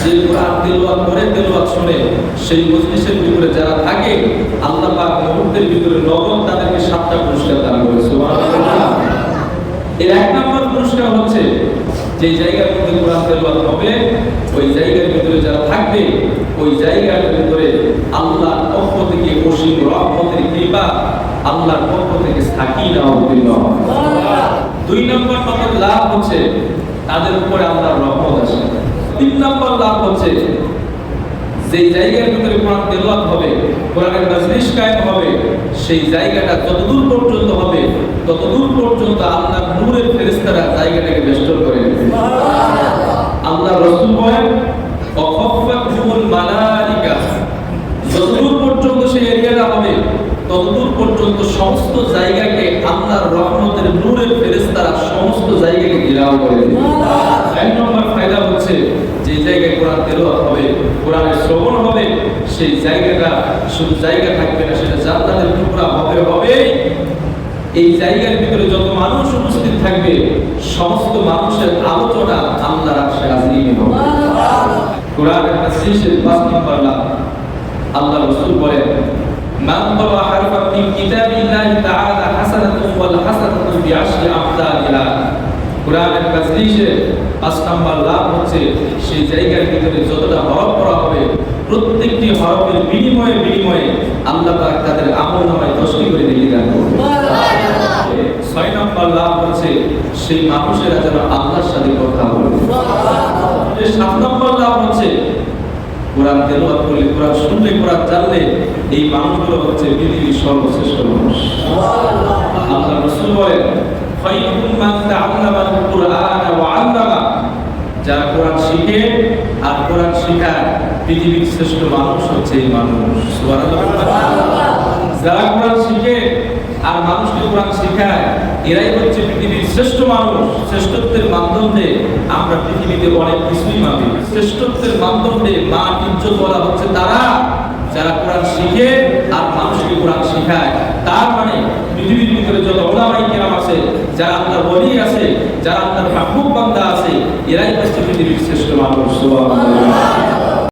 যে কোরআন তেলাওয়াত করে, তেলাওয়াত শুনে সেই মজলিসের ভিতরে যারা থাকে, আল্লাহ পাক মুহূর্তের ভিতরে নগদ তাদেরকে 7টা পুরস্কার দান করে। সুবহানাল্লাহ। এর 1 নম্বর পুরস্কার হচ্ছে যে জায়গার মধ্যে কোরআন তেলাওয়াত হবে, ওই জায়গার ভিতরে যারা থাকবে, ওই জায়গার ভিতরে আল্লাহর পক্ষ থেকে অসীম রহমতের কৃপা, আল্লাহর পক্ষ থেকে সাকিনা অবতীর্ণ হবে। 2 নম্বর লাভ হচ্ছে তাদের উপরে আল্লাহর রহমত আসে। 3 নম্বর লাভ হচ্ছে যে জায়গার ভিতরে কোরআন তেলাওয়াত হবে, কোরআনের মজলিস কায়েম হবে, সেই জায়গাটা যতদূর পর্যন্ত হবে ততদূর পর্যন্ত আল্লাহর নূরের ফেরেশতারা জায়গাটাকে বেষ্টন করে নেবে। আল্লাহ রাসূল বলেন ওয়াখাফাতুল মালাইকা, যতদূর পর্যন্ত সেই এরিয়াটা হবে ততদূর পর্যন্ত সমস্ত জায়গাকে আল্লাহর রহমতের নূরের ফেরেশতারা সমস্ত জায়গাকে ঘেরাও করে দেবে। 4 নম্বর ফায়দা হচ্ছে যে জায়গায় কোরআন তেলাওয়াত হবে, কোরআনের শ্রবণ হবে, সেই জায়গাটা শুধু জায়গা থাকবে না, সেটা জান্নাতের টুকরা হবে। এই জায়গার ভিতরে যত মানুষ উপস্থিত থাকবে সমস্ত মানুষের আলোচনা আল্লাহর আরশে আজিমে হবে। কোরআনের মজলিসের 5 নম্বর লাভ, আল্লাহ রাসূল বলেন মান ক্বারা হারফান মিন কিতাবিল্লাহি তাআলা হাসানাতুন ওয়াল হাসানাতু বিআশরি আমসালিহা। কোরআনের মজলিসের 5 নম্বর লাভ হচ্ছে সেই জায়গার ভিতরে যতটা হরফ পড়া হবে প্রত্যেকটি হরফের বিনিময়ে আল্লাহ পাক তাদের আমলনামায় 10টি করে নেকি দান করবেন। 6 নম্বর লাভ হচ্ছে সেই মানুষেরা যেন আল্লাহর সাথে কথা বলে। 7 নম্বর লাভ হচ্ছে কোরআন তেলাওয়াত করলে, কোরআন শুনলে, কোরআন জানলে এই মানুষগুলো হচ্ছে পৃথিবীর সর্বশ্রেষ্ঠ মানুষ। আল্লাহ রাসূল বলেন খায়রুম মান তাআল্লামাল কুরআন ওয়া আল্লামা, যারা কোরআন শিখে আর কোরআন শেখায় পৃথিবীর শ্রেষ্ঠ মানুষ হচ্ছে এই মানুষ। সুবহানাল্লাহ। যারা কোরআন শিখে আর মানুষকে কোরআন শেখায় এরাই হচ্ছে পৃথিবীর শ্রেষ্ঠ মানুষ। শ্রেষ্ঠত্বের মানদণ্ডে আমরা পৃথিবীতে অনেক কিছুই মানি। শ্রেষ্ঠত্বের মানদণ্ডে মান ইজ্জত বলা হচ্ছে তারা যারা কোরআন শিখে আর মানুষকে কোরআন শেখায়। তার মানে পৃথিবীর ভিতরে যত উলামায়ে কেরাম আছে, যারা আল্লাহর ওলি আছে, যারা আল্লাহর মাহবুব বান্দা আছে, এরাই হচ্ছে পৃথিবীর শ্রেষ্ঠ মানুষ। সুবহানাল্লাহ।